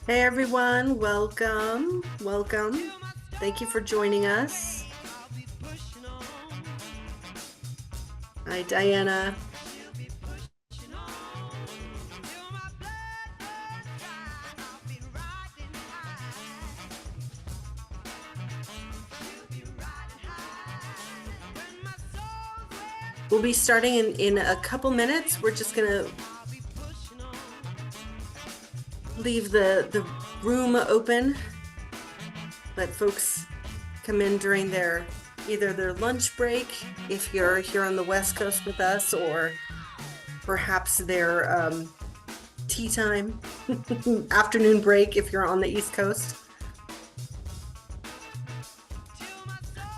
Hey everyone, welcome, welcome. Thank you for joining us. Hi, Diana. We'll be starting in a couple minutes. We're just gonna leave the room open, let folks come in during either their lunch break, if you're here on the West Coast with us, or perhaps their tea time, afternoon break if you're on the East Coast.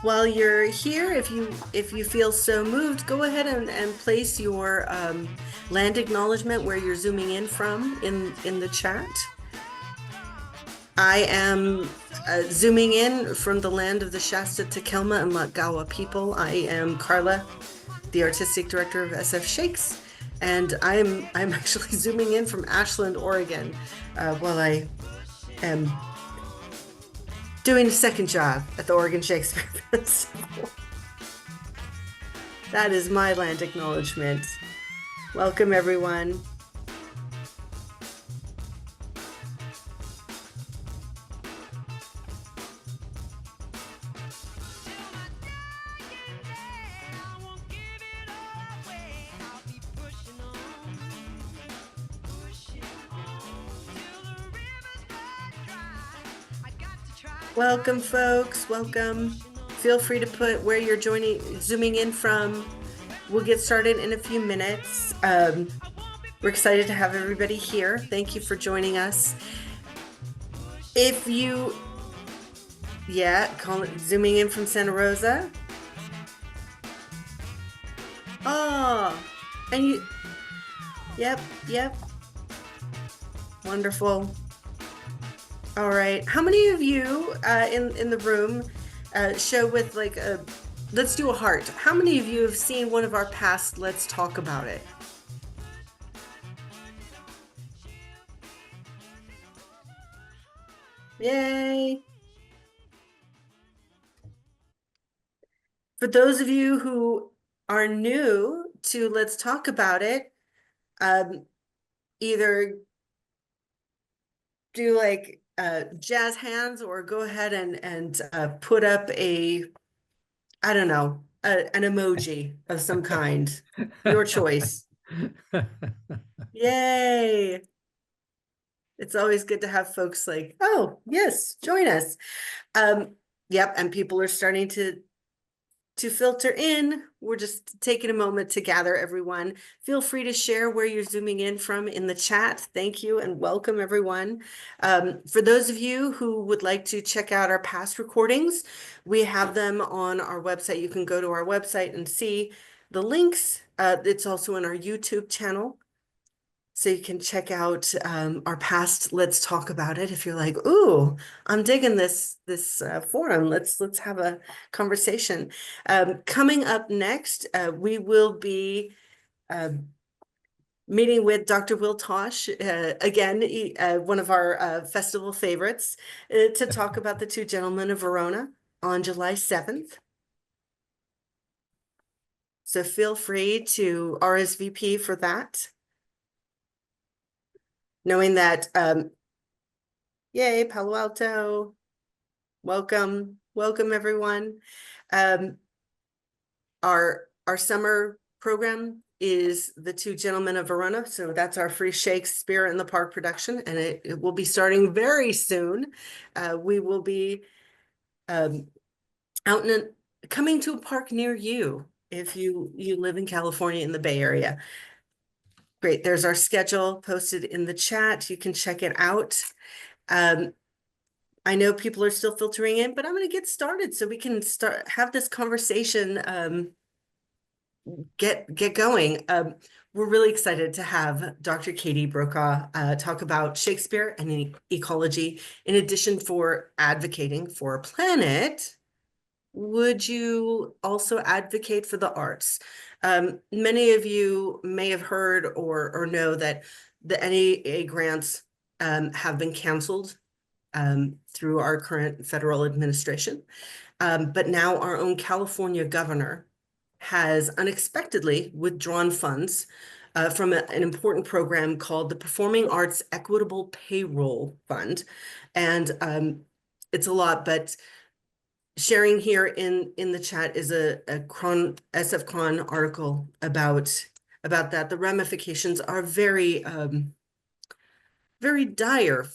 While you're here, if you feel so moved, go ahead and place your land acknowledgement where you're zooming in from in the chat. I am zooming in from the land of the Shasta, Takelma, and Latgawa people. I am Carla, the artistic director of SF Shakes, and I'm actually zooming in from Ashland, Oregon, while I am doing a second job at the Oregon Shakespeare Festival. That is my land acknowledgement. Welcome, everyone. Welcome, folks. Welcome. Feel free to put where you're zooming in from. We'll get started in a few minutes. We're excited to have everybody here. Thank you for joining us. If you, zooming in from Santa Rosa. Oh, and you, yep. Wonderful. All right. How many of you in the room show with like let's do a heart. How many of you have seen one of our past Let's Talk About It? Yay. For those of you who are new to Let's Talk About It, either do like jazz hands or go ahead and put up I don't know, an emoji of some kind. Your choice. Yay. It's always good to have folks like, oh, yes, join us. Yep, and people are starting to filter in. We're just taking a moment to gather everyone. Feel free to share where you're zooming in from in the chat. Thank you and welcome everyone. For those of you who would like to check out our past recordings, we have them on our website. You can go to our website and see the links. It's also in our YouTube channel. So you can check out our past Let's Talk About It if you're like, ooh, I'm digging this forum. Let's have a conversation. Coming up next, we will be meeting with Dr. Will Tosh, again, one of our festival favorites, to talk about the Two Gentlemen of Verona on July 7th. So feel free to RSVP for that. Knowing that, yay, Palo Alto, welcome everyone. Our summer program is the Two Gentlemen of Verona, so that's our free Shakespeare in the Park production, and it will be starting very soon. We will be coming to a park near you if you live in California in the Bay Area. Great, there's our schedule posted in the chat. You can check it out. I know people are still filtering in, but I'm going to get started so we can have this conversation get going. We're really excited to have Dr. Katie Brokaw talk about Shakespeare and ecology. In addition for advocating for a planet, would you also advocate for the arts? Many of you may have heard or know that the NEA grants have been canceled through our current federal administration. But now our own California governor has unexpectedly withdrawn funds from an important program called the Performing Arts Equitable Payroll Fund. And it's a lot, but sharing here in the chat is a SF Cron article about that. The ramifications are very very dire.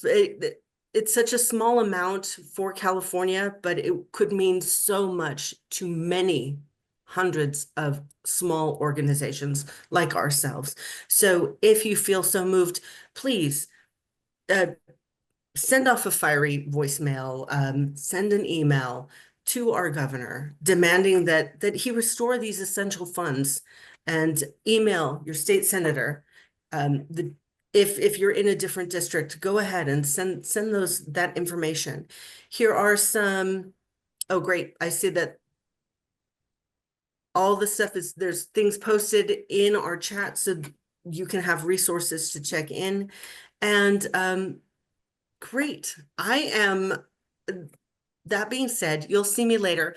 It's such a small amount for California, but it could mean so much to many hundreds of small organizations like ourselves. So if you feel so moved, please send off a fiery voicemail, send an email to our governor demanding that he restore these essential funds, and email your state senator. If you're in a different district, go ahead and send that information. Here are some. Oh, great! I see that all the stuff there's things posted in our chat, so you can have resources to check in, and great. That being said, you'll see me later.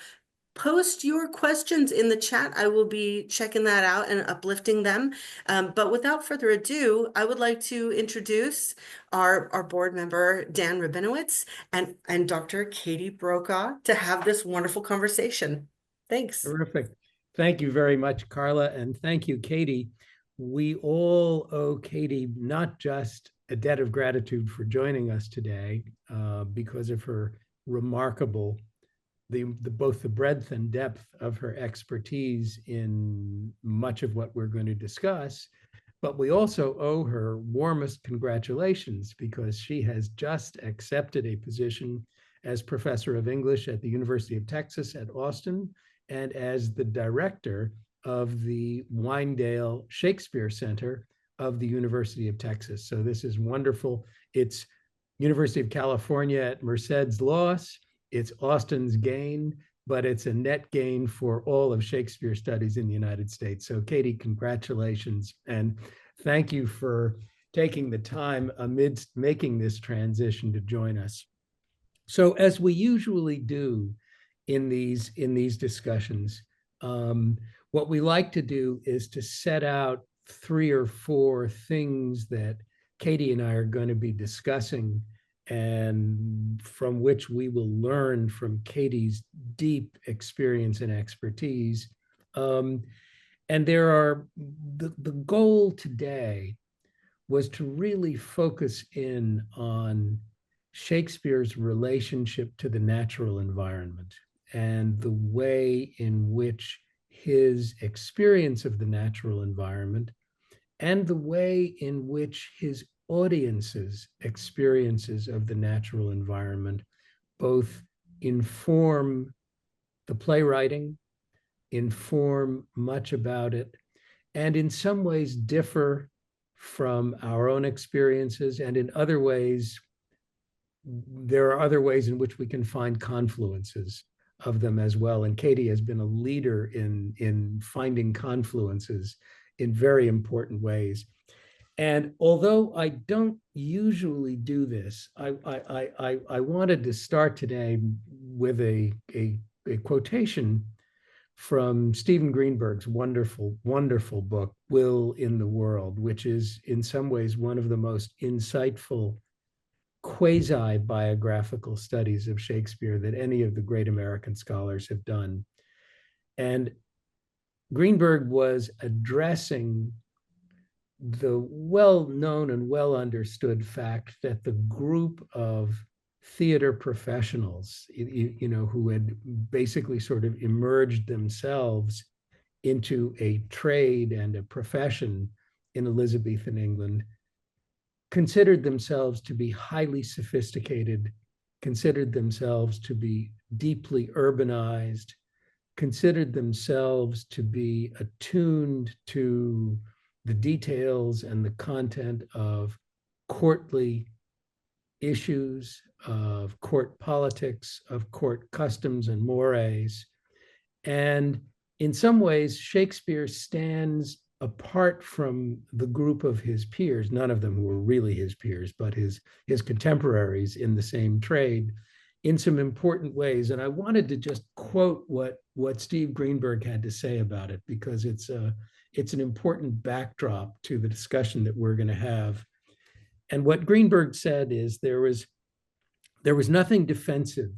Post your questions in the chat. I will be checking that out and uplifting them. But without further ado, I would like to introduce our board member, Dan Rabinowitz, and Dr. Katie Brokaw to have this wonderful conversation. Thanks. Terrific. Thank you very much, Carla, and thank you, Katie. We all owe Katie not just a debt of gratitude for joining us today because of her remarkable, both the breadth and depth of her expertise in much of what we're going to discuss, but we also owe her warmest congratulations because she has just accepted a position as professor of English at the University of Texas at Austin and as the director of the Winedale Shakespeare Center of the University of Texas. So this is wonderful. It's University of California at Merced's loss. It's Austin's gain, but it's a net gain for all of Shakespeare studies in the United States. So Katie, congratulations. And thank you for taking the time amidst making this transition to join us. So as we usually do in these discussions, what we like to do is to set out 3 or 4 things that Katie and I are going to be discussing and from which we will learn from Katie's deep experience and expertise. And there are, the goal today was to really focus in on Shakespeare's relationship to the natural environment and the way in which his experience of the natural environment and the way in which his audience's experiences of the natural environment both inform the playwriting, inform much about it, and in some ways differ from our own experiences, and in other ways, there are other ways in which we can find confluences of them as well. And Katie has been a leader in finding confluences in very important ways. And although I don't usually do this, I wanted to start today with a quotation from Stephen Greenberg's wonderful, wonderful book, Will in the World, which is in some ways one of the most insightful quasi-biographical studies of Shakespeare that any of the great American scholars have done. And Greenberg was addressing the well-known and well-understood fact that the group of theater professionals, who had basically sort of emerged themselves into a trade and a profession in Elizabethan England, considered themselves to be highly sophisticated, considered themselves to be deeply urbanized, considered themselves to be attuned to the details and the content of courtly issues, of court politics, of court customs and mores. And in some ways, Shakespeare stands apart from the group of his peers, none of them who were really his peers, but his contemporaries in the same trade, in some important ways. And I wanted to just quote what Steve Greenberg had to say about it, because it's an important backdrop to the discussion that we're going to have. And what Greenberg said is there was nothing defensive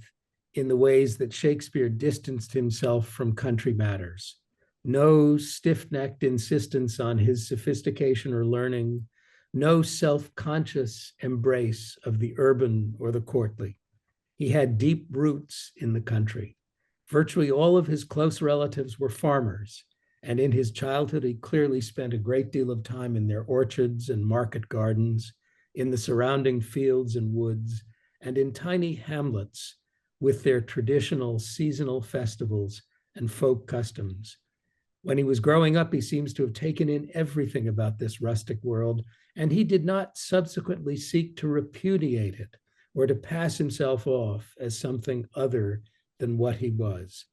in the ways that Shakespeare distanced himself from country matters. No stiff-necked insistence on his sophistication or learning, no self-conscious embrace of the urban or the courtly. He had deep roots in the country. Virtually all of his close relatives were farmers, and in his childhood, he clearly spent a great deal of time in their orchards and market gardens, in the surrounding fields and woods, and in tiny hamlets with their traditional seasonal festivals and folk customs. When he was growing up, he seems to have taken in everything about this rustic world, and he did not subsequently seek to repudiate it or to pass himself off as something other than what he was.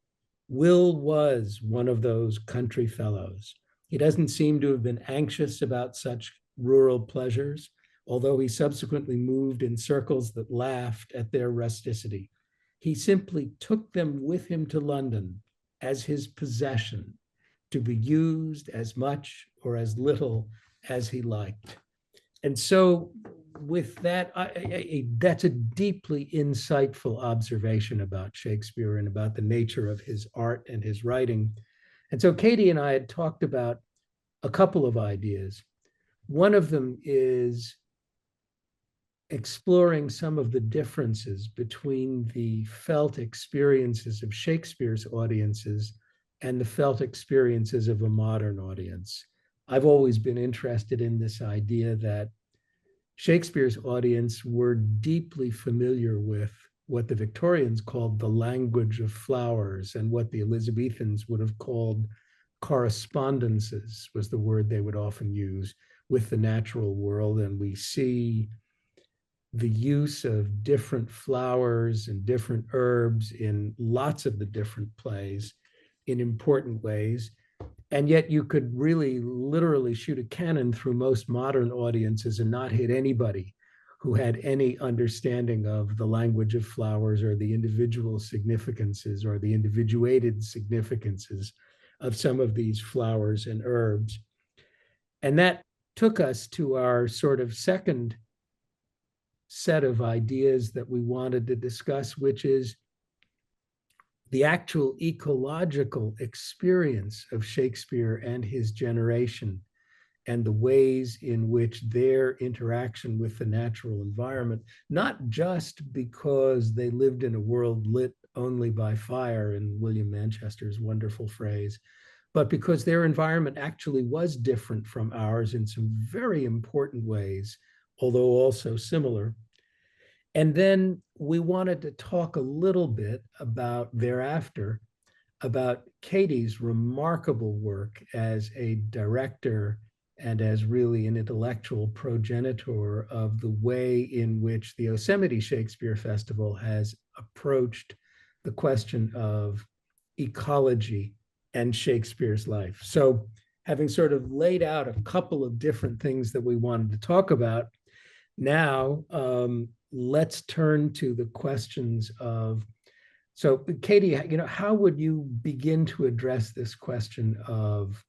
Will was one of those country fellows. He doesn't seem to have been anxious about such rural pleasures, although he subsequently moved in circles that laughed at their rusticity. He simply took them with him to London as his possession, to be used as much or as little as he liked. And so, with that, that's a deeply insightful observation about Shakespeare and about the nature of his art and his writing. And so, Katie and I had talked about a couple of ideas. One of them is exploring some of the differences between the felt experiences of Shakespeare's audiences and the felt experiences of a modern audience. I've always been interested in this idea that Shakespeare's audience were deeply familiar with what the Victorians called the language of flowers, and what the Elizabethans would have called correspondences, was the word they would often use, with the natural world. And we see the use of different flowers and different herbs in lots of the different plays in important ways. And yet you could really literally shoot a cannon through most modern audiences and not hit anybody who had any understanding of the language of flowers or the individual significances or the individuated significances of some of these flowers and herbs. And that took us to our sort of second set of ideas that we wanted to discuss, which is the actual ecological experience of Shakespeare and his generation, and the ways in which their interaction with the natural environment, not just because they lived in a world lit only by fire, in William Manchester's wonderful phrase, but because their environment actually was different from ours in some very important ways, although also similar. And then we wanted to talk a little bit about thereafter about Katie's remarkable work as a director and as really an intellectual progenitor of the way in which the Yosemite Shakespeare Festival has approached the question of ecology and Shakespeare's life. So, having sort of laid out a couple of different things that we wanted to talk about, now let's turn to the questions of, so Katie, how would you begin to address this question of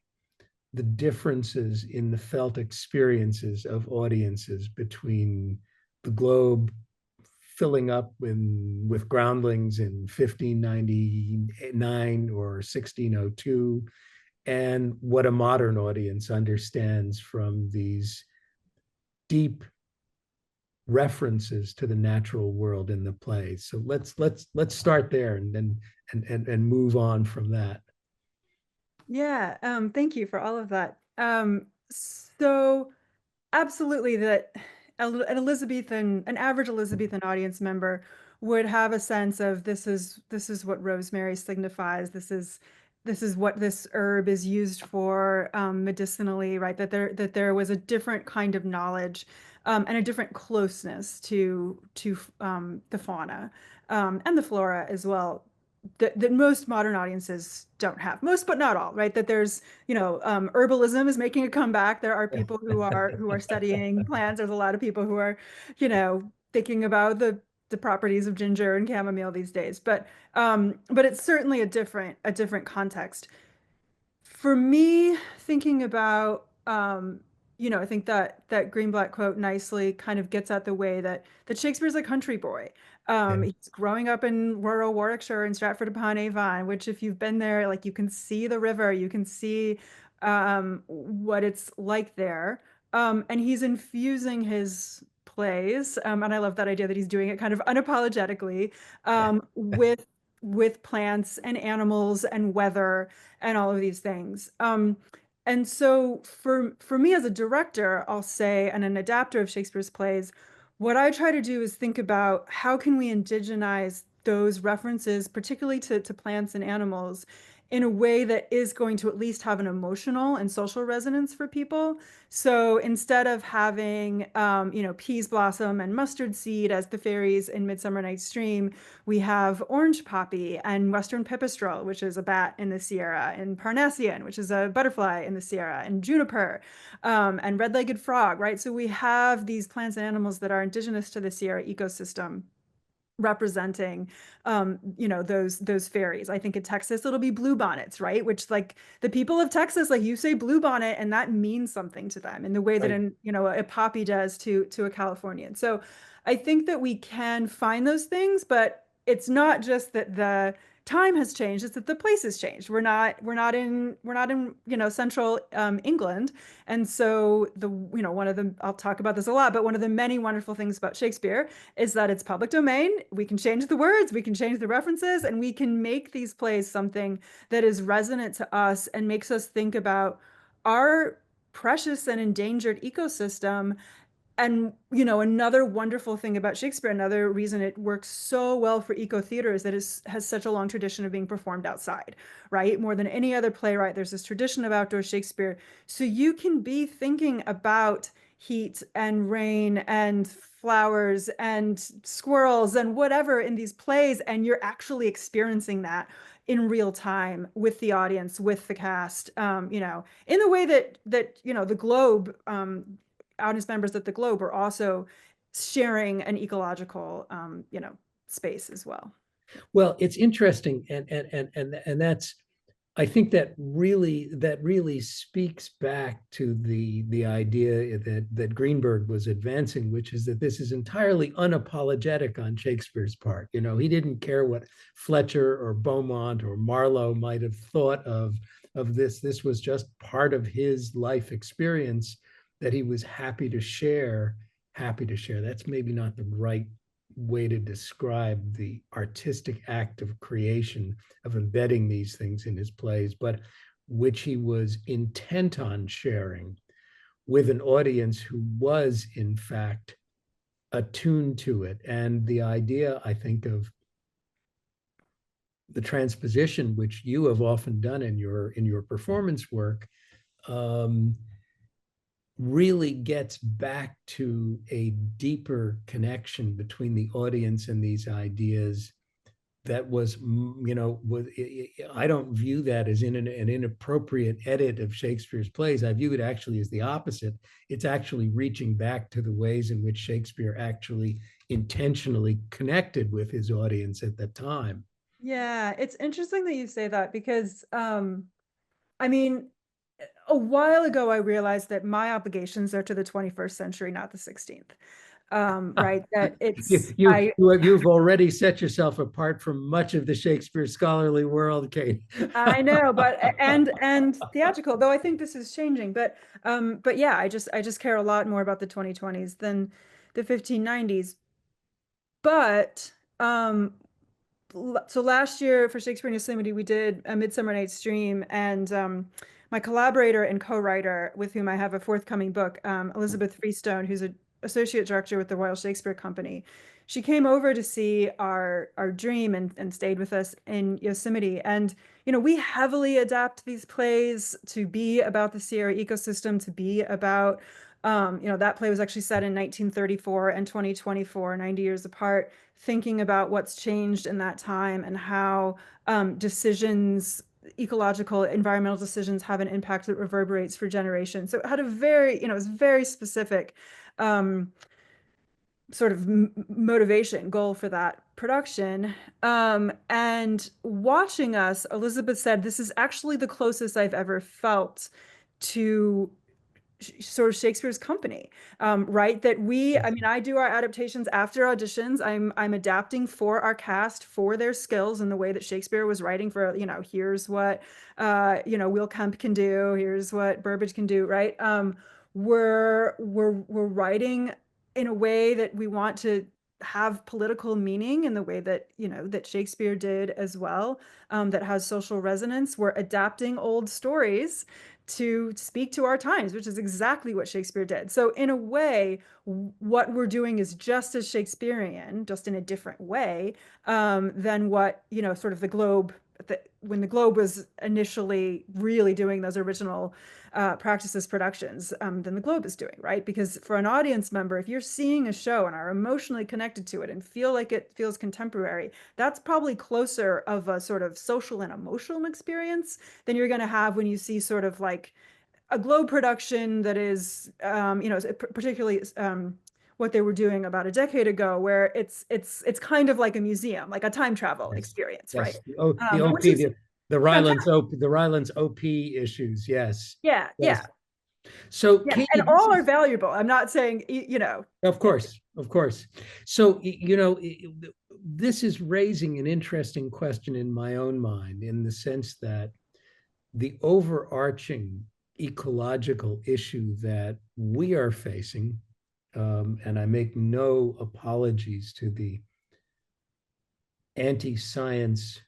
the differences in the felt experiences of audiences between the globe filling up with groundlings in 1599 or 1602, and what a modern audience understands from these deep references to the natural world in the play? So let's start there and then and move on from that. Yeah, thank you for all of that. So absolutely that an average Elizabethan audience member would have a sense of this is what rosemary signifies. This is what this herb is used for medicinally, right? That there was a different kind of knowledge and a different closeness to the fauna and the flora as well. that most modern audiences don't have. Most, but not all, right? That there's, herbalism is making a comeback. There are people who are studying plants. There's a lot of people who are, thinking about the properties of ginger and chamomile these days. But it's certainly a different context. For me, thinking about, I think that Greenblatt quote nicely kind of gets at the way that Shakespeare's a country boy. Yeah. He's growing up in rural Warwickshire in Stratford upon Avon, which if you've been there, like you can see the river, you can see what it's like there. And he's infusing his plays, and I love that idea that he's doing it kind of unapologetically, Yeah. with plants and animals and weather and all of these things. And so for me as a director, I'll say, and an adapter of Shakespeare's plays, what I try to do is think about how can we indigenize those references, particularly to plants and animals, in a way that is going to at least have an emotional and social resonance for people. So instead of having, peas blossom and mustard seed as the fairies in Midsummer Night's Dream, we have orange poppy and western pipistrelle, which is a bat in the Sierra, and Parnassian, which is a butterfly in the Sierra, and juniper, and red-legged frog, right? So we have these plants and animals that are indigenous to the Sierra ecosystem representing those fairies. I think in Texas it'll be bluebonnets, right? Which, like, the people of Texas, like, you say bluebonnet and that means something to them in the way that Right. a poppy does to a Californian. So I think that we can find those things, but it's not just that the time has changed, it's that the place has changed. We're not in central England. And so one of the, I'll talk about this a lot, but one of the many wonderful things about Shakespeare is that it's public domain. We can change the words, we can change the references, and we can make these plays something that is resonant to us and makes us think about our precious and endangered ecosystem. And another wonderful thing about Shakespeare, another reason it works so well for eco theater, is that it has such a long tradition of being performed outside, right? More than any other playwright, there's this tradition of outdoor Shakespeare. So you can be thinking about heat and rain and flowers and squirrels and whatever in these plays, and you're actually experiencing that in real time with the audience, with the cast, in the way that the Globe, audience members at the Globe are also sharing an ecological, space as well. Well, it's interesting, and that's, I think that really speaks back to the idea that Greenberg was advancing, which is that this is entirely unapologetic on Shakespeare's part. He didn't care what Fletcher or Beaumont or Marlowe might have thought of this. This was just part of his life experience that he was happy to share. Happy to share. That's maybe not the right way to describe the artistic act of creation, of embedding these things in his plays, but which he was intent on sharing with an audience who was, in fact, attuned to it. And the idea, I think, of the transposition, which you have often done in your performance work, really gets back to a deeper connection between the audience and these ideas that was, I don't view that as an inappropriate edit of Shakespeare's plays. I view it actually as the opposite. It's actually reaching back to the ways in which Shakespeare actually intentionally connected with his audience at that time. Yeah, it's interesting that you say that because, I mean, a while ago, I realized that my obligations are to the 21st century, not the 16th. Right? That it's, You've already set yourself apart from much of the Shakespeare scholarly world, Kate. I know, but and theatrical, though I think this is changing. But yeah, I just care a lot more about the 2020s than the 1590s. But so last year for Shakespeare in Yosemite, we did A Midsummer Night's Dream, and my collaborator and co-writer, with whom I have a forthcoming book, Elizabeth Freestone, who's an associate director with the Royal Shakespeare Company, she came over to see our dream and stayed with us in Yosemite. And we heavily adapt these plays to be about the Sierra ecosystem, to be about That play was actually set in 1934 and 2024, 90 years apart, thinking about what's changed in that time and how decisions, ecological, environmental decisions have an impact that reverberates for generations. So it had a very, it was very specific sort of motivation goal for that production. And watching us, Elizabeth said, this is actually the closest I've ever felt to sort of Shakespeare's company, right? That I mean, I do our adaptations after auditions. I'm adapting for our cast for their skills in the way that Shakespeare was writing for, here's what, Will Kemp can do, here's what Burbage can do, right? We're writing in a way that we want to have political meaning in the way that that Shakespeare did as well, that has social resonance. We're adapting old stories to speak to our times, which is exactly what Shakespeare did. So in a way, what we're doing is just as Shakespearean, just in a different way, than what, sort of the Globe, when the Globe was initially really doing those original practices productions, than the Globe is doing, right? Because for an audience member, if you're seeing a show and are emotionally connected to it and feel like it feels contemporary, that's probably closer of a sort of social and emotional experience than you're going to have when you see sort of like a Globe production that is, particularly what they were doing about a decade ago, where it's kind of like a museum, like a time travel Yes. experience, right? Yes. The Which OP, is the Rylands OP issues. Yes. yeah, Yes. yeah, So, yeah, and Katie, this all are is, valuable. I'm not saying, of course, of course. So, this is raising an interesting question in my own mind, in the sense that the overarching ecological issue that we are facing, and I make no apologies to the anti-science,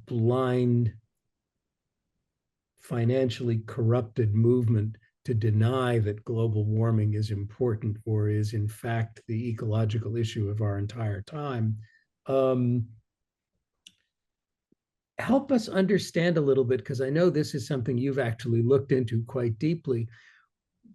blind, financially corrupted movement to deny that global warming is important or is in fact the ecological issue of our entire time. Um, Help us understand a little bit, because I know this is something you've actually looked into quite deeply.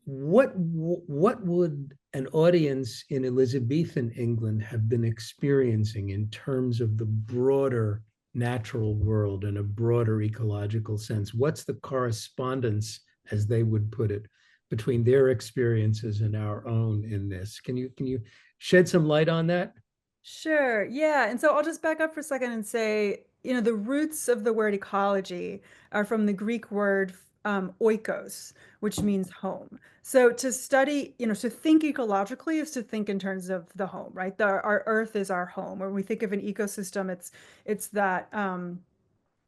What would an audience in Elizabethan England have been experiencing in terms of the broader natural world and a broader ecological sense? What's the correspondence, as they would put it, between their experiences and our own in this? Can you shed some light on that? Sure. Yeah. And so I'll just back up for a second and say, the roots of the word ecology are from the Greek word oikos, which means home. So to study, to think ecologically is to think in terms of the home, right? Our earth is our home. When we think of an ecosystem, it's that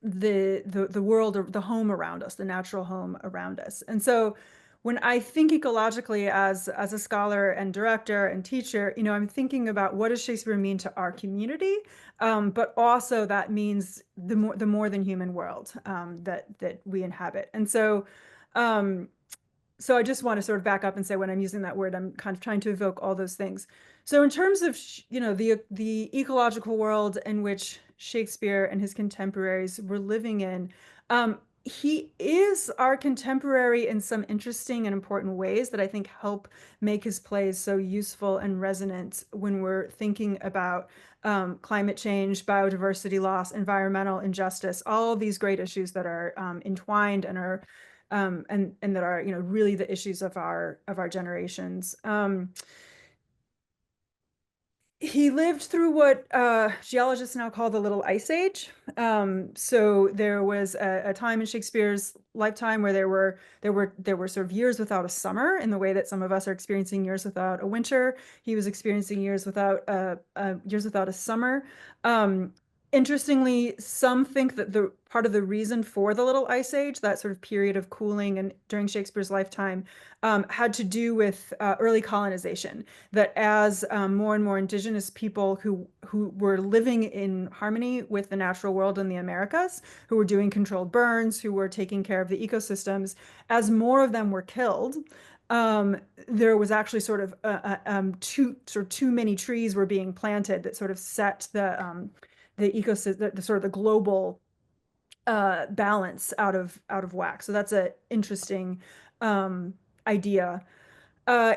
the world or the home around us, the natural home around us. And so when I think ecologically as a scholar and director and teacher, I'm thinking about what does Shakespeare mean to our community, but also that means the more than human world that we inhabit. And so I just want to sort of back up and say when I'm using that word, I'm kind of trying to evoke all those things. So in terms of the ecological world in which Shakespeare and his contemporaries were living in, he is our contemporary in some interesting and important ways that I think help make his plays so useful and resonant when we're thinking about climate change, biodiversity loss, environmental injustice, all of these great issues that are entwined and are and that are really the issues of our generations. He lived through what geologists now call the Little Ice Age. So there was a time in Shakespeare's lifetime where there were sort of years without a summer in the way that some of us are experiencing years without a winter. He was experiencing years without a summer. Interestingly, some think that the part of the reason for the Little Ice Age, that sort of period of cooling and during Shakespeare's lifetime, had to do with early colonization. That as more and more indigenous people who were living in harmony with the natural world in the Americas, who were doing controlled burns, who were taking care of the ecosystems, as more of them were killed, there was actually sort of too many trees were being planted that sort of set the ecosystem, the sort of the global balance out of whack. So that's an interesting idea.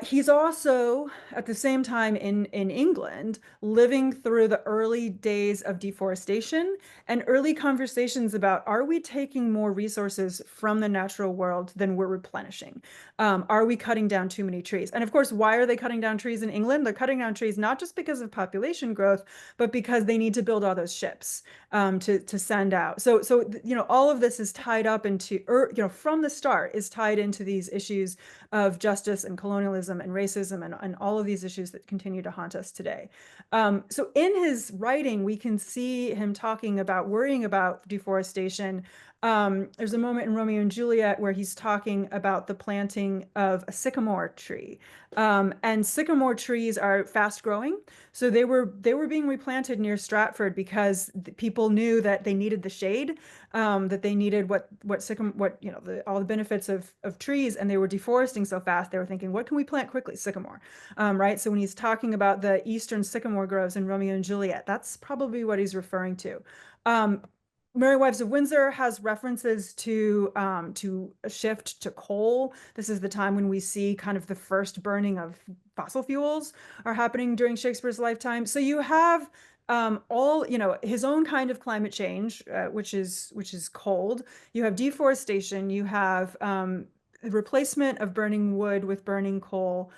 He's also at the same time in England living through the early days of deforestation and early conversations about, are we taking more resources from the natural world than we're replenishing? Are we cutting down too many trees? And of course, why are they cutting down trees in England? They're cutting down trees not just because of population growth, but because they need to build all those ships to send out. So all of this is tied up into, from the start is tied into these issues of justice and colonialism and racism and all of these issues that continue to haunt us today. So in his writing, we can see him talking about worrying about deforestation. There's a moment in Romeo and Juliet where he's talking about the planting of a sycamore tree. And sycamore trees are fast growing. So they were being replanted near Stratford because people knew that they needed the shade, that they needed all the benefits of trees, and they were deforesting so fast. They were thinking, what can we plant quickly? Sycamore, right? So when he's talking about the eastern sycamore groves in Romeo and Juliet, that's probably what he's referring to. Merry Wives of Windsor has references to a shift to coal. This is the time when we see kind of the first burning of fossil fuels are happening during Shakespeare's lifetime. So you have all, his own kind of climate change, which is cold. You have deforestation. You have the replacement of burning wood with burning coal.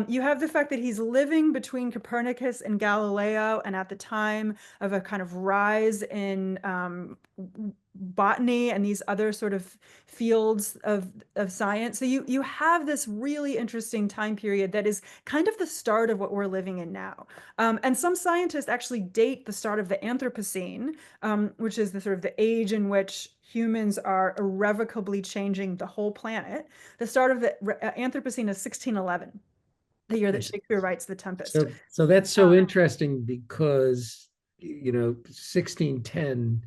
You have the fact that he's living between Copernicus and Galileo, and at the time of a kind of rise in botany and these other sort of fields of science. So you have this really interesting time period that is kind of the start of what we're living in now. And some scientists actually date the start of the Anthropocene, which is the sort of the age in which humans are irrevocably changing the whole planet. The start of the Anthropocene is 1611, the year that Shakespeare writes The Tempest. So that's so interesting because 1610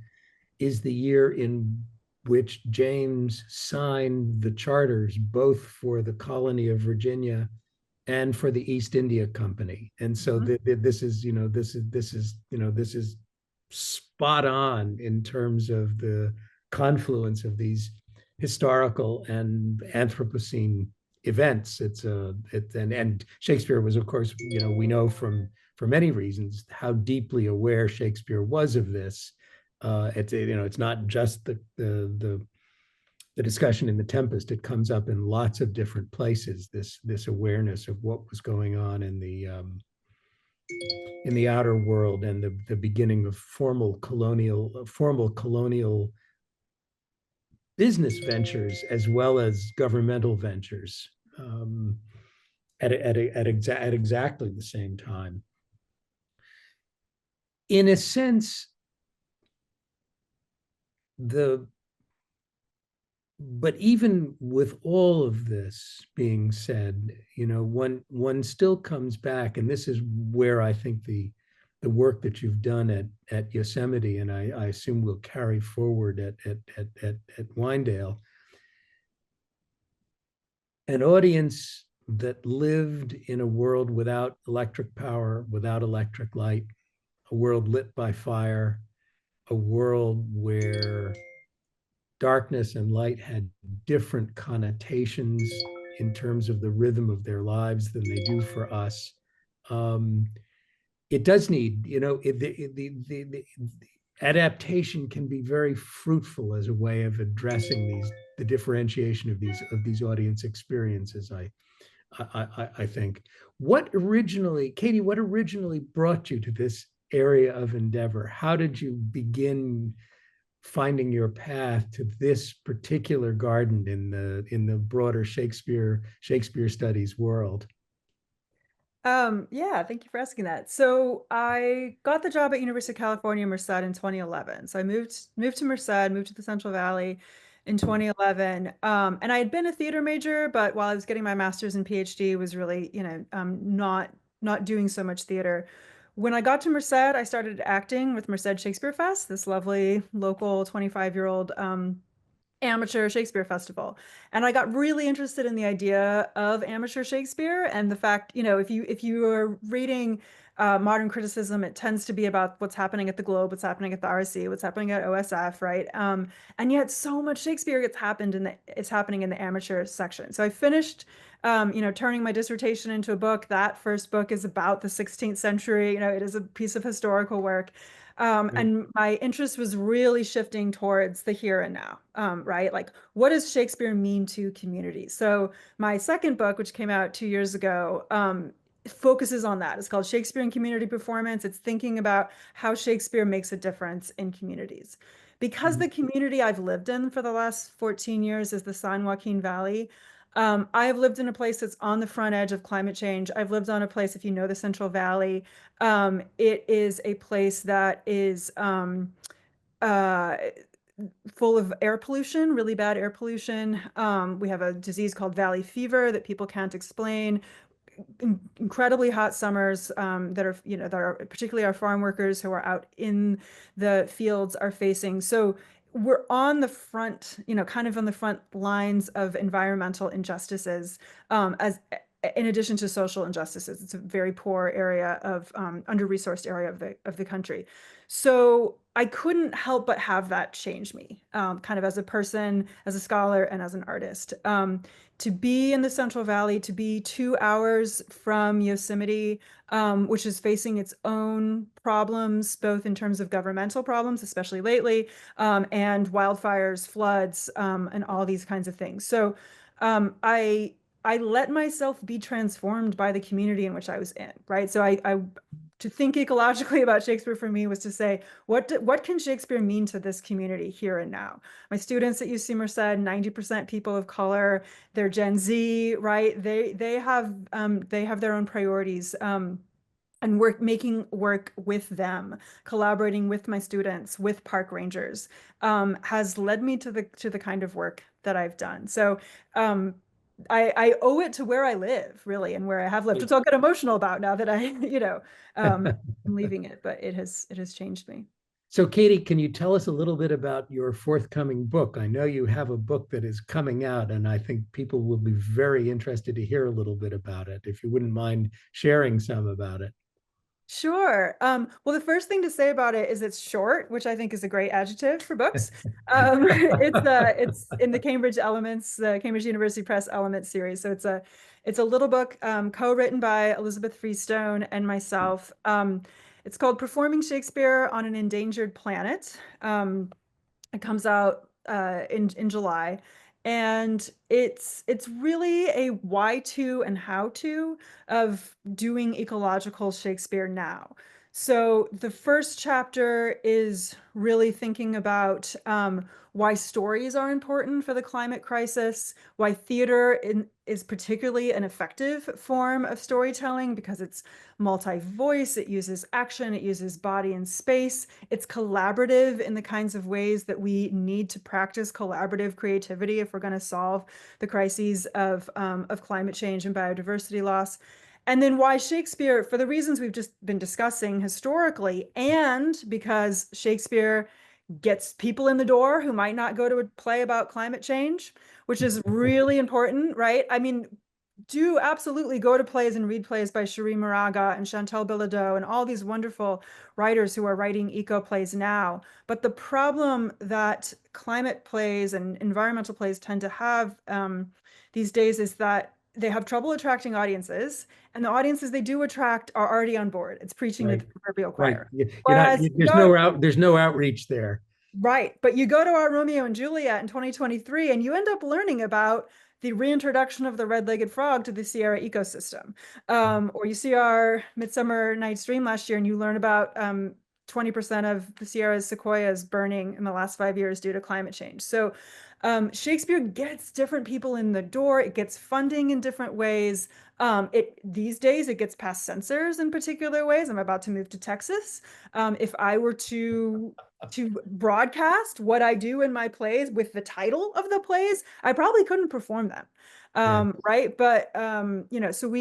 is the year in which James signed the charters both for the colony of Virginia and for the East India Company. And so this is spot on in terms of the confluence of these historical and Anthropocene events. And Shakespeare was, of course, we know from for many reasons how deeply aware Shakespeare was of this. It's not just the discussion in The Tempest. It comes up in lots of different places. This awareness of what was going on in the outer world and the beginning of formal colonial business ventures as well as governmental ventures at exactly the same time. In a sense, but even with all of this being said, one still comes back, and this is where I think the work that you've done at Yosemite, and I assume will carry forward at Winedale, an audience that lived in a world without electric power, without electric light, a world lit by fire, a world where darkness and light had different connotations in terms of the rhythm of their lives than they do for us. It does need, the adaptation can be very fruitful as a way of addressing the differentiation of these audience experiences. I think. Katie, what originally brought you to this area of endeavor? How did you begin finding your path to this particular garden in the broader Shakespeare studies world? Yeah, thank you for asking that. So I got the job at University of California, Merced in 2011. So I moved to Merced, moved to the Central Valley in 2011. And I had been a theater major, but while I was getting my master's and PhD, was really, not doing so much theater. When I got to Merced, I started acting with Merced Shakespeare Fest, this lovely local 25-year-old amateur Shakespeare festival. And I got really interested in the idea of amateur Shakespeare and the fact, if you are reading modern criticism, it tends to be about what's happening at the Globe, what's happening at the RC, what's happening at OSF, right? And yet so much Shakespeare it's happening in the amateur section. So I finished, turning my dissertation into a book. That first book is about the 16th century. It is a piece of historical work. And my interest was really shifting towards the here and now, right? Like, what does Shakespeare mean to communities? So my second book, which came out 2 years ago, focuses on that. It's called Shakespearean Community Performance. It's thinking about how Shakespeare makes a difference in communities. Because the community I've lived in for the last 14 years is the San Joaquin Valley, I have lived in a place that's on the front edge of climate change. I've lived on a place, if you know the Central Valley, it is a place that is uh, full of air pollution, really bad air pollution. We have a disease called valley fever that people can't explain. Incredibly hot summers that are particularly our farm workers who are out in the fields are facing. So we're on the front, kind of on the front lines of environmental injustices, as in addition to social injustices. It's a very poor area of under-resourced area of the country. So I couldn't help but have that change me, kind of as a person, as a scholar, and as an artist. To be in the Central Valley, to be 2 hours from Yosemite, which is facing its own problems, both in terms of governmental problems, especially lately, and wildfires, floods, and all these kinds of things. So I let myself be transformed by the community in which I was in, right? So to think ecologically about Shakespeare for me was to say, what can Shakespeare mean to this community here and now? My students at UC Merced, 90% people of color, they're Gen Z, right? They have their own priorities. And making work with them, collaborating with my students, with park rangers, has led me to the kind of work that I've done. So I owe it to where I live, really, and where I have lived, which I'll get emotional about now that I'm leaving it, but it has changed me. So, Katie, can you tell us a little bit about your forthcoming book? I know you have a book that is coming out, and I think people will be very interested to hear a little bit about it. If you wouldn't mind sharing some about it. Sure. Well, the first thing to say about it is it's short, which I think is a great adjective for books. It's in the Cambridge Elements, the Cambridge University Press Elements series. So it's a little book co-written by Elizabeth Freestone and myself. It's called Performing Shakespeare on an Endangered Planet. It comes out in July. And it's really a why to and how to of doing ecological Shakespeare now. So the first chapter is really thinking about why stories are important for the climate crisis, why theater is particularly an effective form of storytelling because it's multi-voice, it uses action, it uses body and space, it's collaborative in the kinds of ways that we need to practice collaborative creativity if we're going to solve the crises of climate change and biodiversity loss. And then why Shakespeare, for the reasons we've just been discussing historically, and because Shakespeare gets people in the door who might not go to a play about climate change, which is really important, right? I mean, do absolutely go to plays and read plays by Cherie Moraga and Chantal Bilodeau and all these wonderful writers who are writing eco plays now. But the problem that climate plays and environmental plays tend to have these days is that they have trouble attracting audiences, and the audiences they do attract are already on board. It's preaching to the proverbial choir. Whereas there's no outreach there. Right. But you go to our Romeo and Juliet in 2023 and you end up learning about the reintroduction of the red-legged frog to the Sierra ecosystem. Or you see our Midsummer Night's Dream last year and you learn about 20% of the Sierra's sequoias burning in the last 5 years due to climate change. So Shakespeare gets different people in the door. It gets funding in different ways. These days it gets past censors in particular ways. I'm about to move to Texas. If I were to broadcast what I do in my plays with the title of the plays, I probably couldn't perform them. Right. But, so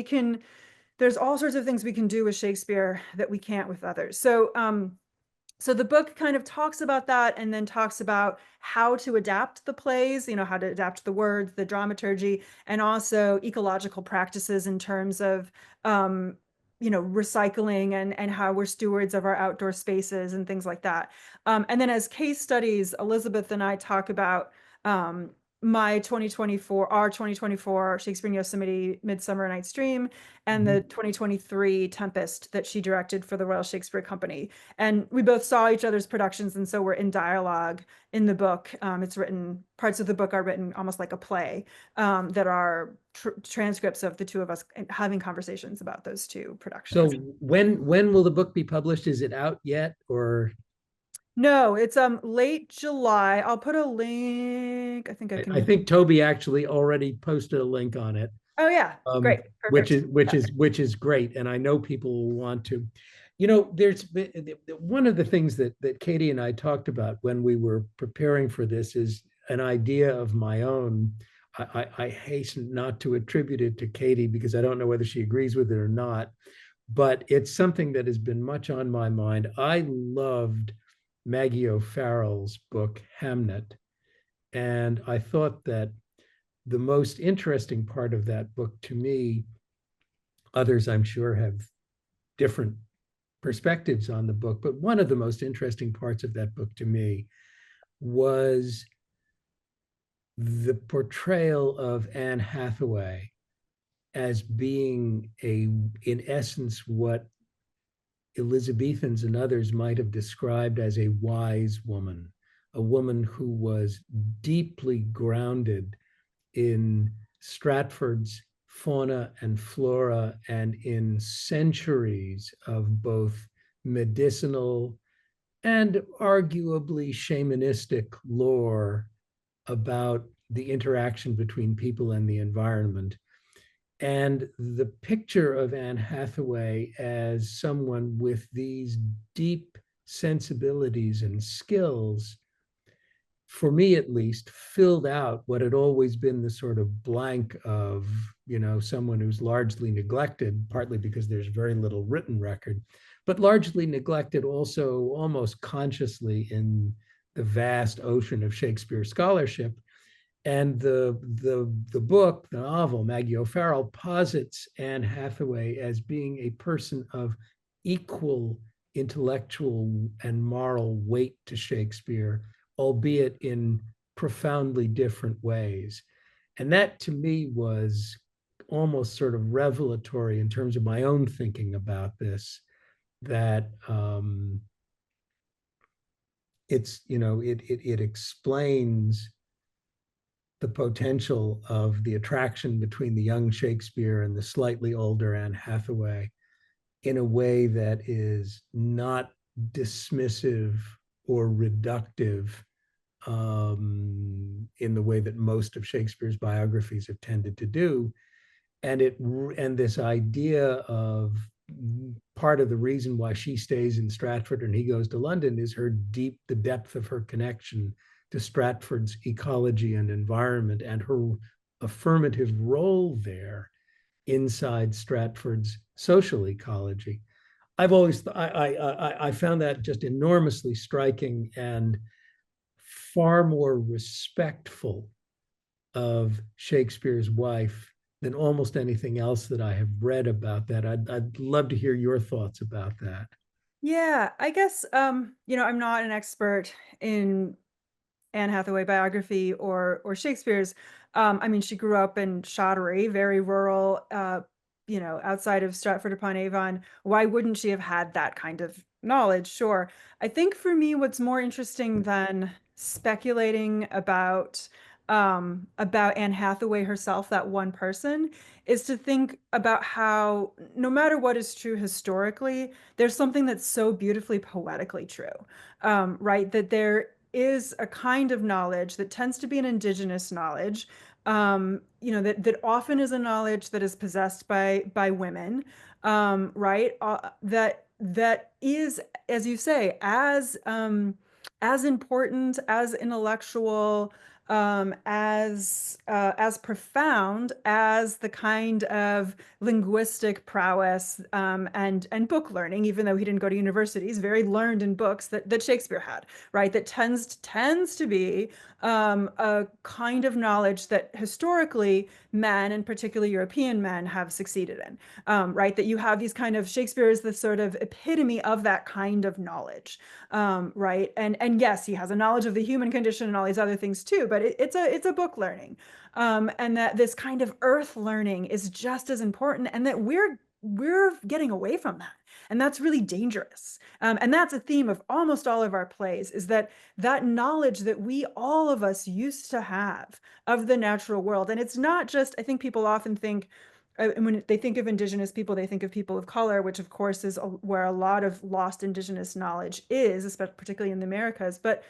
there's all sorts of things we can do with Shakespeare that we can't with others. So the book kind of talks about that and then talks about how to adapt the plays, how to adapt the words, the dramaturgy, and also ecological practices in terms of recycling and how we're stewards of our outdoor spaces and things like that. And then as case studies, Elizabeth and I talk about our 2024 Shakespearean Yosemite Midsummer Night's Dream and the 2023 Tempest that she directed for the Royal Shakespeare Company. And we both saw each other's productions, and so we're in dialogue in the book. Parts of the book are written almost like a play, that are transcripts of the two of us having conversations about those two productions. So when will the book be published? Is it out yet, or? No, it's late July. I'll put a link. I think I can. I think Toby actually already posted a link on it. Oh yeah, great, which perfect. is great, and I know people will want to. There's one of the things that Katie and I talked about when we were preparing for this is an idea of my own. I hasten not to attribute it to Katie because I don't know whether she agrees with it or not, but it's something that has been much on my mind. I loved Maggie O'Farrell's book Hamnet, and I thought that the most interesting part of that book to me, others I'm sure have different perspectives on the book, but one of the most interesting parts of that book to me was the portrayal of Anne Hathaway as being in essence, what Elizabethans and others might have described as a wise woman, a woman who was deeply grounded in Stratford's fauna and flora and in centuries of both medicinal and arguably shamanistic lore about the interaction between people and the environment. And the picture of Anne Hathaway as someone with these deep sensibilities and skills, for me at least, filled out what had always been the sort of blank of, someone who's largely neglected, partly because there's very little written record, but largely neglected also almost consciously in the vast ocean of Shakespeare scholarship. And the book, the novel, Maggie O'Farrell, posits Anne Hathaway as being a person of equal intellectual and moral weight to Shakespeare, albeit in profoundly different ways. And that to me was almost sort of revelatory in terms of my own thinking about this, that it explains the potential of the attraction between the young Shakespeare and the slightly older Anne Hathaway in a way that is not dismissive or reductive, in the way that most of Shakespeare's biographies have tended to do. And this idea of part of the reason why she stays in Stratford and he goes to London is the depth of her connection to Stratford's ecology and environment and her affirmative role there inside Stratford's social ecology. I found that just enormously striking and far more respectful of Shakespeare's wife than almost anything else that I have read about that. I'd love to hear your thoughts about that. Yeah, I guess I'm not an expert in Anne Hathaway biography or Shakespeare's. I mean, she grew up in Shottery, very rural, outside of Stratford upon Avon. Why wouldn't she have had that kind of knowledge? Sure. I think for me, what's more interesting than speculating about Anne Hathaway herself, that one person, is to think about how no matter what is true historically, there's something that's so beautifully poetically true, right? That there is a kind of knowledge that tends to be an indigenous knowledge, that often is a knowledge that is possessed by women, right? That is, as you say, as important, as intellectual, as profound as the kind of linguistic prowess, and book learning, even though he didn't go to university, he's very learned in books that Shakespeare had, right? That tends to be a kind of knowledge that historically men, and particularly European men, have succeeded in, right? That you have these kind of, Shakespeare is the sort of epitome of that kind of knowledge, right? And yes, he has a knowledge of the human condition and all these other things too, but it's a book learning, and that this kind of earth learning is just as important, and that we're getting away from that. And that's really dangerous. And that's a theme of almost all of our plays, is that knowledge that we, all of us, used to have of the natural world. And it's not just, I think people often think, when they think of Indigenous people, they think of people of color, which of course is where a lot of lost Indigenous knowledge is, especially particularly in the Americas. But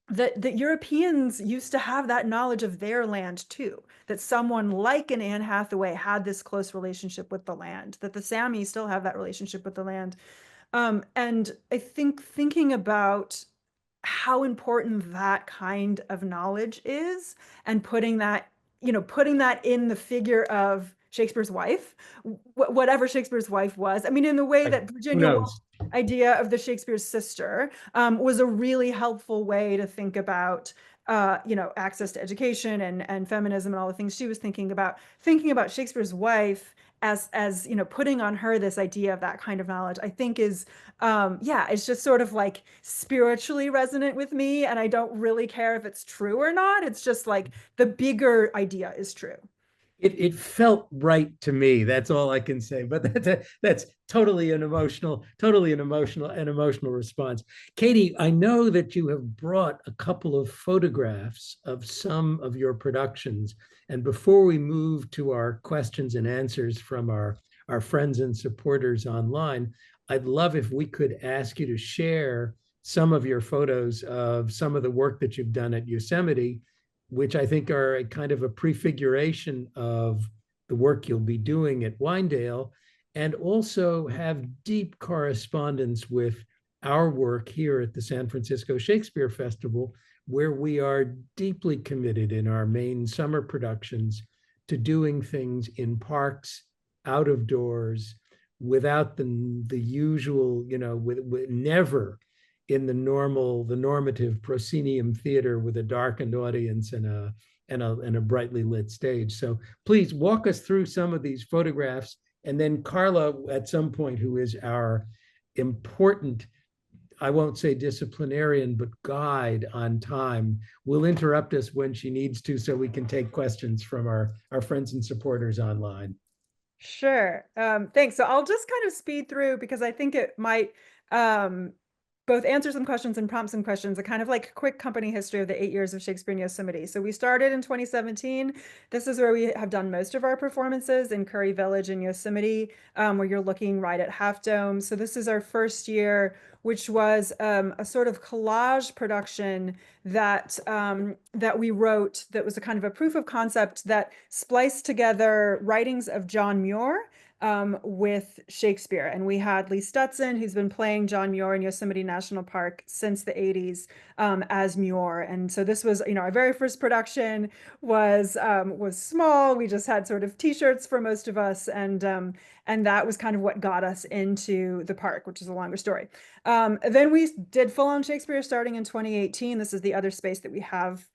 that Europeans used to have that knowledge of their land too, that someone like an Anne Hathaway had this close relationship with the land, that the Sami still have that relationship with the land. And I think thinking about how important that kind of knowledge is, and putting that in the figure of Shakespeare's wife, whatever Shakespeare's wife was. I mean, in the way that Who Virginia knows? idea of the Shakespeare's sister was a really helpful way to think about access to education and feminism and all the things she was thinking about. Thinking about Shakespeare's wife as putting on her this idea of that kind of knowledge, I think is it's just sort of like spiritually resonant with me, and I don't really care if it's true or not. It's just like the bigger idea is true. It felt right to me. That's all I can say. But that's totally an emotional response. Katie, I know that you have brought a couple of photographs of some of your productions. And before we move to our questions and answers from our friends and supporters online, I'd love if we could ask you to share some of your photos of some of the work that you've done at Yosemite, which I think are a kind of a prefiguration of the work you'll be doing at Winedale, and also have deep correspondence with our work here at the San Francisco Shakespeare Festival, where we are deeply committed in our main summer productions to doing things in parks, out of doors, without the usual, with never in the normative proscenium theater with a darkened audience and a brightly lit stage. So please walk us through some of these photographs, and then Carla, at some point, who is our important, I won't say disciplinarian, but guide on time, will interrupt us when she needs to, so we can take questions from our friends and supporters online. Sure. Thanks. So I'll just kind of speed through, because I think it might both answer some questions and prompt some questions, a kind of like quick company history of the 8 years of Shakespeare in Yosemite. So we started in 2017. This is where we have done most of our performances, in Curry Village in Yosemite, where you're looking right at Half Dome. So this is our first year, which was a sort of collage production that we wrote, that was a kind of a proof of concept that spliced together writings of John Muir with Shakespeare. And we had Lee Stetson, who's been playing John Muir in Yosemite National Park since the 80s, as Muir. And so this was, our very first production was small. We just had sort of t-shirts for most of us. And that was kind of what got us into the park, which is a longer story. Then we did full-on Shakespeare starting in 2018. This is the other space that we have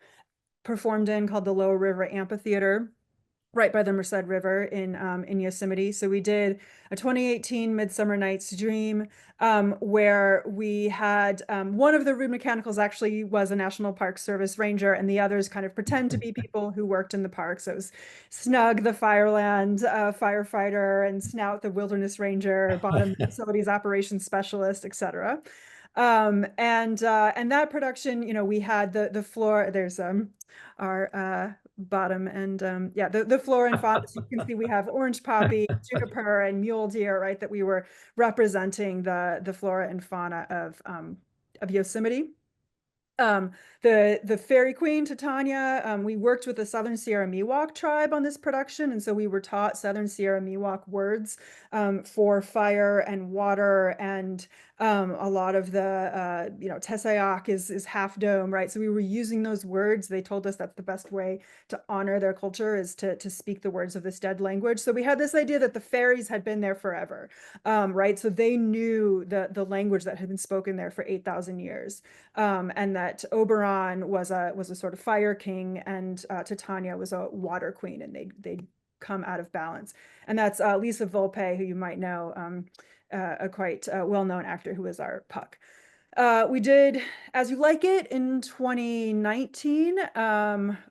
performed in, called the Lower River Amphitheater, right by the Merced River in Yosemite. So we did a 2018 Midsummer Night's Dream, where we had one of the rude mechanicals actually was a National Park Service ranger, and the others kind of pretend to be people who worked in the park. So it was Snug, the Fireland firefighter, and Snout, the wilderness ranger, Bottom, facilities operations specialist, etc. And that production, we had the floor. There's our Bottom, and the flora and fauna. So you can see we have orange poppy, juniper, and mule deer, right? That we were representing the flora and fauna of Yosemite. The Fairy Queen, Titania, we worked with the Southern Sierra Miwok tribe on this production, and so we were taught Southern Sierra Miwok words for fire and water, and A lot of the, Tessayok is half dome, right? So we were using those words. They told us that's the best way to honor their culture is to speak the words of this dead language. So we had this idea that the fairies had been there forever, right? So they knew the language that had been spoken there for 8,000 years, and that Oberon was a sort of fire king, and Titania was a water queen, and they come out of balance. And that's Lisa Volpe, who you might know, a quite well-known actor who was our Puck. We did As You Like It in 2019,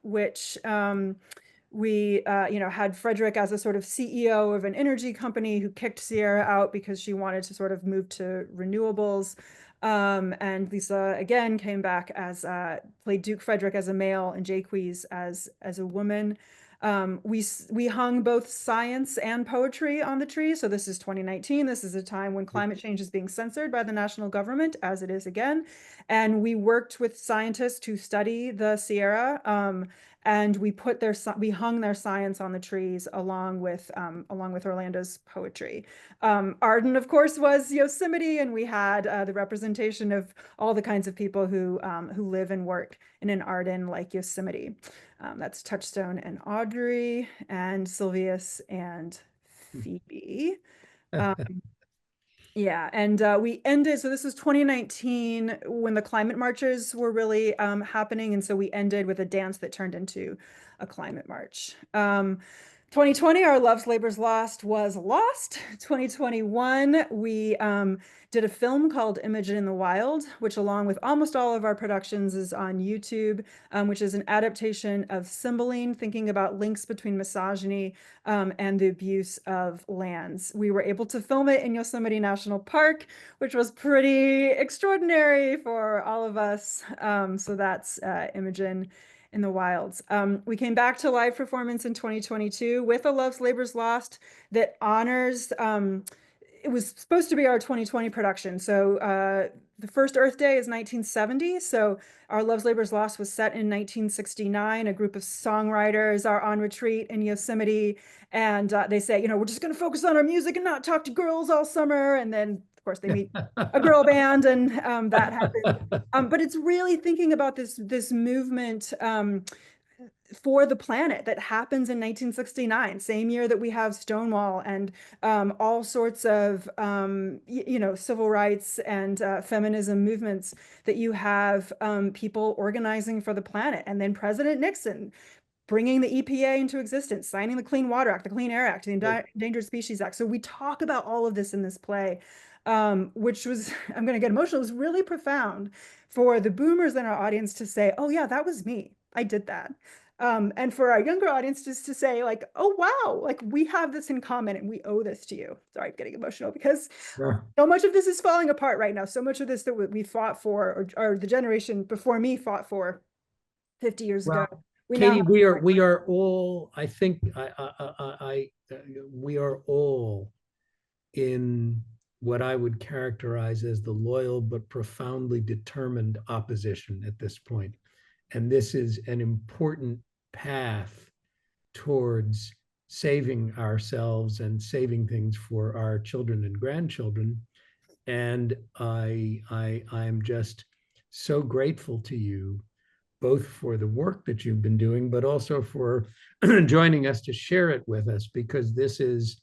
which we had Frederick as a sort of CEO of an energy company who kicked Sierra out because she wanted to sort of move to renewables. And Lisa again came back as played Duke Frederick as a male and Jaques as a woman. We hung both science and poetry on the tree. So this is 2019. This is a time when climate change is being censored by the national government, as it is again. And we worked with scientists to study the Sierra, and we hung their science on the trees along with Orlando's poetry. Arden, of course, was Yosemite, and we had the representation of all the kinds of people who live and work in an Arden like Yosemite. That's Touchstone and Audrey and Sylvius and Phoebe. Yeah, and we ended, so this was 2019 when the climate marches were really happening, and so we ended with a dance that turned into a climate march. 2020, our Love's Labor's Lost was lost. 2021, we did a film called Image in the Wild, which along with almost all of our productions is on YouTube, which is an adaptation of Cymbeline, thinking about links between misogyny and the abuse of lands. We were able to film it in Yosemite National Park, which was pretty extraordinary for all of us. So that's Imogen in the Wilds. We came back to live performance in 2022 with a Love's Labor's Lost that honors, it was supposed to be our 2020 production. So the first Earth Day is 1970. So our Love's Labor's Lost was set in 1969. A group of songwriters are on retreat in Yosemite, and they say, we're just going to focus on our music and not talk to girls all summer. And then, of course, they meet a girl band, and that happened. But it's really thinking about this movement for the planet that happens in 1969, same year that we have Stonewall and all sorts of civil rights and feminism movements, that you have people organizing for the planet, and then President Nixon bringing the EPA into existence, signing the Clean Water Act, the Clean Air Act, the Endangered Species Act. So we talk about all of this in this play, which was, I'm going to get emotional, it was really profound for the boomers in our audience to say, oh yeah, that was me, I did that. And for our younger audience just to say like, oh wow, like we have this in common and we owe this to you. Sorry, I'm getting emotional because so much of this is falling apart right now. So much of this that we fought for, or the generation before me fought for 50 years ago. Katie, we are all, I think, we are all in what I would characterize as the loyal but profoundly determined opposition at this point. And this is an important path towards saving ourselves and saving things for our children and grandchildren. And I'm just so grateful to you, both for the work that you've been doing, but also for joining us to share it with us, because this is,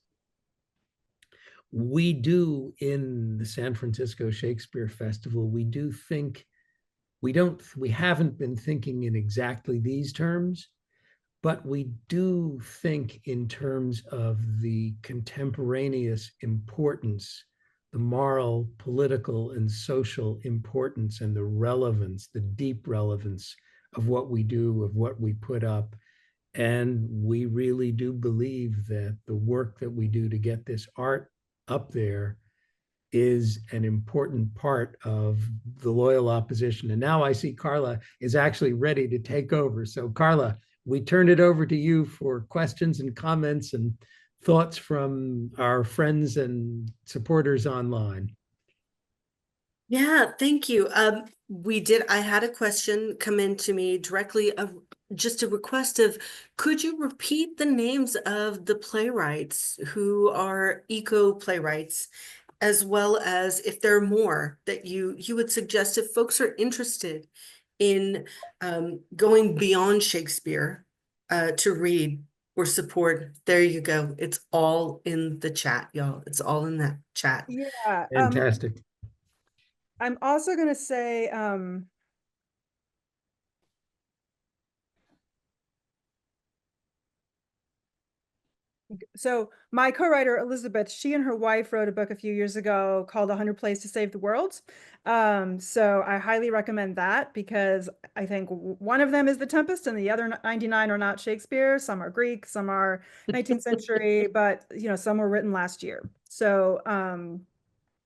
we do in the San Francisco Shakespeare Festival, we do think, we haven't been thinking in exactly these terms, but we do think in terms of the contemporaneous importance, the moral, political, and social importance, and the relevance, the deep relevance of what we do, of what we put up. And we really do believe that the work that we do to get this art up there is an important part of the loyal opposition. And now I see Carla is actually ready to take over. So Carla, we turn it over to you for questions and comments and thoughts from our friends and supporters online. Yeah, thank you. I had a question come in to me directly of just a request of, could you repeat the names of the playwrights who are eco playwrights? as well as if there are more that you would suggest if folks are interested in going beyond Shakespeare to read or support. There you go. It's all in the chat, y'all. It's all in that chat. Yeah. Fantastic. I'm also going to say, so my co-writer Elizabeth, she and her wife wrote a book a few years ago called 100 Plays to Save the World. So I highly recommend that, because I think one of them is The Tempest and the other 99 are not Shakespeare. Some are Greek, some are 19th century, but some were written last year. So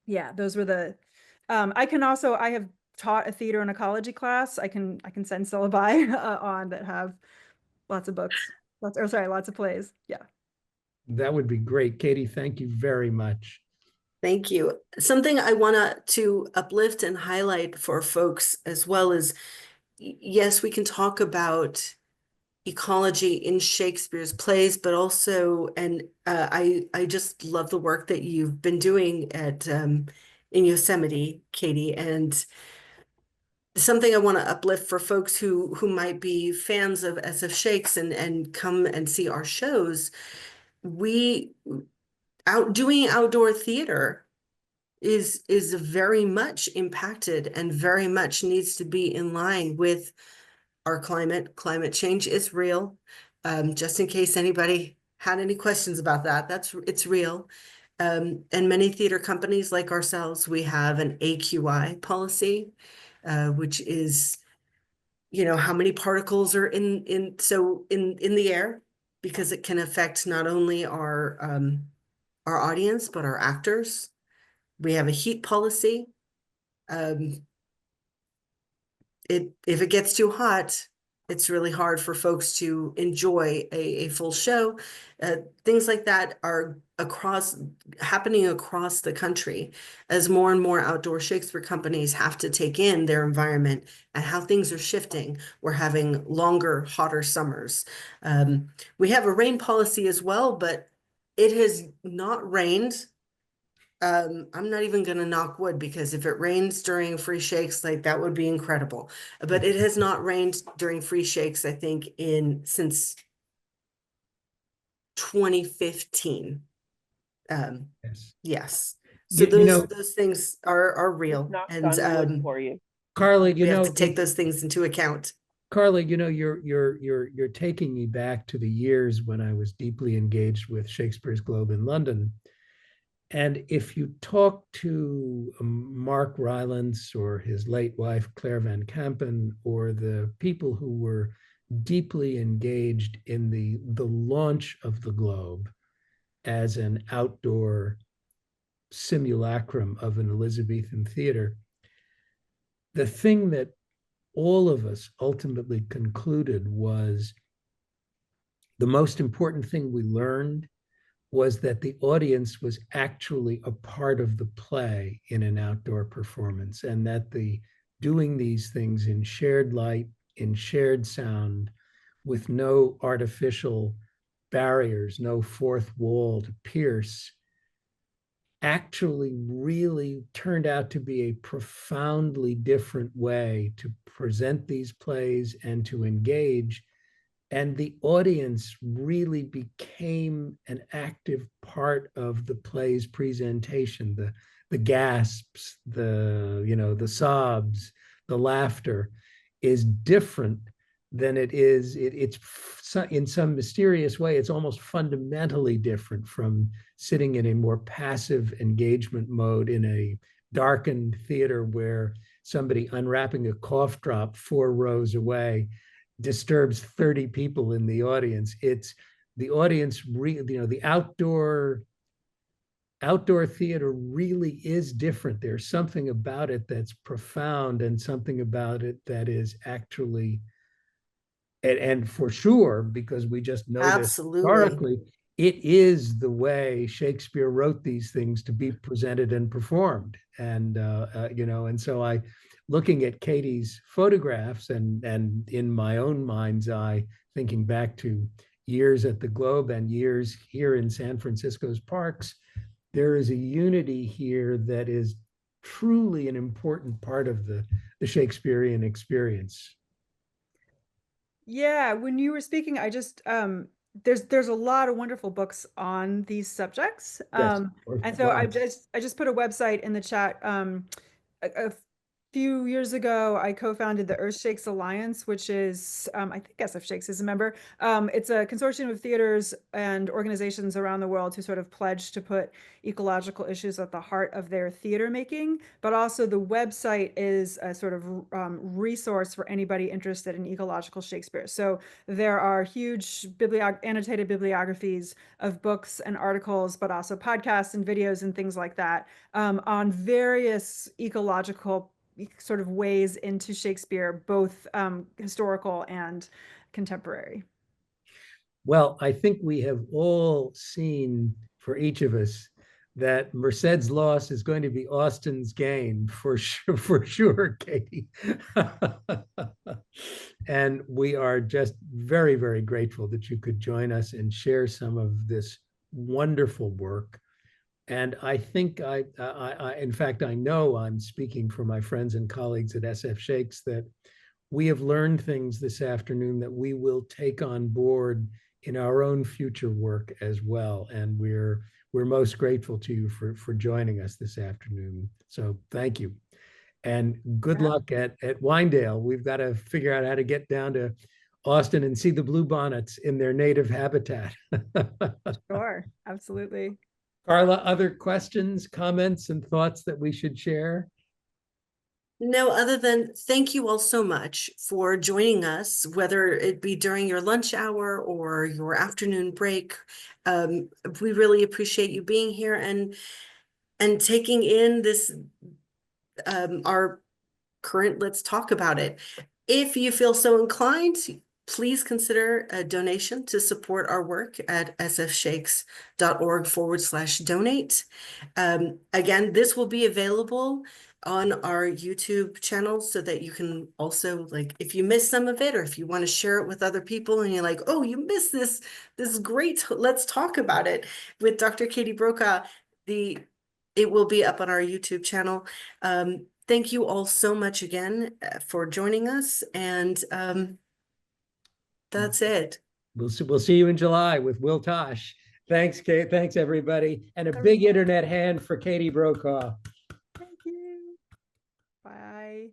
yeah, those were the I have taught a theater and ecology class. I can send syllabi on that have lots of books, lots of plays. Yeah. That would be great. Katie, thank you very much. Thank you. Something I want to uplift and highlight for folks as well is, yes, we can talk about ecology in Shakespeare's plays, but also, and I just love the work that you've been doing at in Yosemite, Katie, and something I want to uplift for folks who might be fans of SF Shakes and come and see our shows. We doing outdoor theater is very much impacted and very much needs to be in line with our climate change is real. Just in case anybody had any questions about that, it's real. And many theater companies like ourselves, we have an AQI policy, which is, how many particles are in the air, because it can affect not only our audience, but our actors. We have a heat policy. Um, if it gets too hot, it's really hard for folks to enjoy a full show. Things like that are happening across the country as more and more outdoor Shakespeare companies have to take in their environment and how things are shifting. We're having longer, hotter summers. We have a rain policy as well, but it has not rained. I'm not even gonna knock wood, because if it rains during free shakes, like that would be incredible. But it has not rained during free shakes, I think, since 2015. Yes. Yes. So You know, those things are real, Knocked and on wood for you. Carla, we have to take those things into account. Carla, you're taking me back to the years when I was deeply engaged with Shakespeare's Globe in London. And if you talk to Mark Rylance or his late wife, Claire Van Kampen, or the people who were deeply engaged in the launch of the Globe as an outdoor simulacrum of an Elizabethan theater, the thing that all of us ultimately concluded was the most important thing we learned was that the audience was actually a part of the play in an outdoor performance, and that the doing these things in shared light, in shared sound, with no artificial barriers, no fourth wall to pierce, actually really turned out to be a profoundly different way to present these plays and to engage. And the audience really became an active part of the play's presentation. The gasps, the sobs, the laughter is different than it's in some mysterious way, it's almost fundamentally different from sitting in a more passive engagement mode in a darkened theater where somebody unwrapping a cough drop 4 rows away disturbs 30 people in the audience. It's the audience, the outdoor theater really is different. There's something about it that's profound, and something about it that is actually, and for sure, because we just know this Absolutely. historically, it is the way Shakespeare wrote these things to be presented and performed. And so looking at Katie's photographs and in my own mind's eye, thinking back to years at the Globe and years here in San Francisco's parks, there is a unity here that is truly an important part of the Shakespearean experience. Yeah, when you were speaking, I just there's a lot of wonderful books on these subjects. Yes, And so wow. I just put a website in the chat. A few years ago, I co-founded the EarthShakes Alliance, which is I think SF Shakes is a member. It's a consortium of theaters and organizations around the world who sort of pledge to put ecological issues at the heart of their theater making. But also the website is a sort of resource for anybody interested in ecological Shakespeare. So there are huge annotated bibliographies of books and articles, but also podcasts and videos and things like that on various ecological sort of ways into Shakespeare, both historical and contemporary. Well, I think we have all seen for each of us that Merced's loss is going to be Austin's gain for sure, Katie. And we are just very, very grateful that you could join us and share some of this wonderful work. And I think in fact, I know I'm speaking for my friends and colleagues at SF Shakes that we have learned things this afternoon that we will take on board in our own future work as well. And we're most grateful to you for joining us this afternoon. So thank you. And good Yeah. luck at Winedale. We've got to figure out how to get down to Austin and see the bluebonnets in their native habitat. Sure, absolutely. Carla, other questions, comments, and thoughts that we should share? No, other than thank you all so much for joining us, whether it be during your lunch hour or your afternoon break. We really appreciate you being here and taking in this our current Let's Talk About It. If you feel so inclined, please consider a donation to support our work at sfshakes.org/donate. Again, this will be available on our YouTube channel so that you can also, like, if you miss some of it or if you want to share it with other people and you're like, oh, you missed this is great, let's talk about it with Dr. Katie Brokaw, it will be up on our YouTube channel. Thank you all so much again for joining us, and that's it. We'll see you in July with Will Tosh. Thanks, Kate. Thanks, everybody. And a big internet hand for Katie Brokaw. Thank you. Bye.